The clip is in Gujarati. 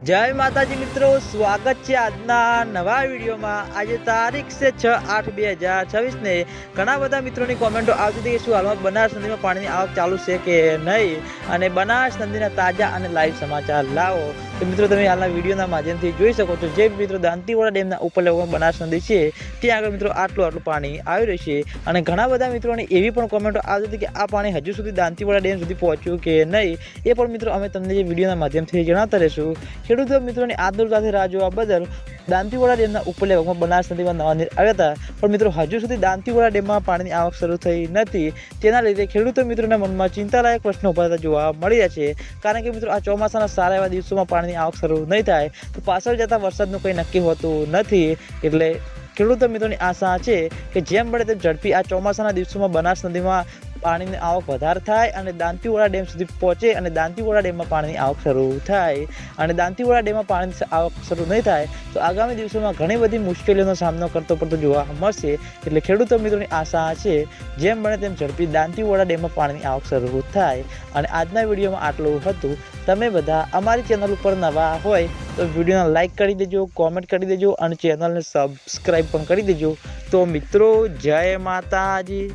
जय माताजी मित्रों, स्वागत है આજના નવા વિડીયોમાં। આજે તારીખ છે 6/8/2026 ને ઘણા બધા મિત્રોની કોમેન્ટો આવતી હતી કે શું હાલમાં બનાસ નદીમાં પાણીની આવક ચાલુ છે કે નહીં, અને બનાસ નદીના તાજા અને લાઈવ સમાચાર લાવો। તો મિત્રો તમે હાલના વિડીયોના માધ્યમથી જોઈ શકો છો, જે મિત્રો દાંતીવાડા ડેમના ઉપર લેવામાં બનાસ નદી છે ત્યાં આગળ મિત્રો આટલું પાણી આવી રહ્યું છે। અને ઘણા બધા મિત્રોની એવી પણ કોમેન્ટો આવતી હતી કે આ પાણી હજુ સુધી દાંતીવાડા ડેમ સુધી પહોંચ્યું કે નહીં, એ પણ મિત્રો અમે તમને જે વિડીયોના માધ્યમથી જણાવતા રહીશું। ખેડૂતો મિત્રોની આતુરતાથી રાહ જોવા બદલ દાંતીવાડા ડેમના ઉપરલેવકમાં બનાસ નદીમાં નવા નીર આવ્યા હતા, પણ મિત્રો હજુ સુધી દાંતીવાડા ડેમમાં પાણીની આવક શરૂ થઈ નથી। તેના લીધે ખેડૂતો મિત્રોના મનમાં ચિંતાલાયક પ્રશ્નો ઉભા થતા જોવા મળી રહ્યા છે। કારણ કે મિત્રો આ ચોમાસાના સારા એવા દિવસોમાં પાણીની આવક શરૂ નહીં થાય તો પાછળ જતા વરસાદનું કંઈ નક્કી હોતું નથી। એટલે ખેડૂતો મિત્રોની આશા છે કે જેમ બને તેમ ઝડપી આ ચોમાસાના દિવસોમાં બનાસ નદીમાં પાણીની આવક વધારે થાય અને દાંતીવાડા ડેમ સુધી પહોંચે અને દાંતીવાડા ડેમમાં પાણીની આવક શરૂ થાય। અને દાંતીવાડા ડેમમાં પાણીની આવક શરૂ નહીં થાય તો આગામી દિવસોમાં ઘણી બધી મુશ્કેલીઓનો સામનો કરતો પડતો જોવા મળશે। એટલે ખેડૂતો મિત્રોની આશા છે જેમ બને તેમ ઝડપી દાંતીવાડા ડેમમાં પાણીની આવક શરૂ થાય। અને આજના વિડીયોમાં આટલું હતું। તમે બધા અમારી ચેનલ ઉપર નવા હોય તો વિડીયોને લાઇક કરી દેજો, કોમેન્ટ કરી દેજો અને ચેનલને સબસ્ક્રાઈબ પણ કરી દેજો। તો મિત્રો, જય માતાજી।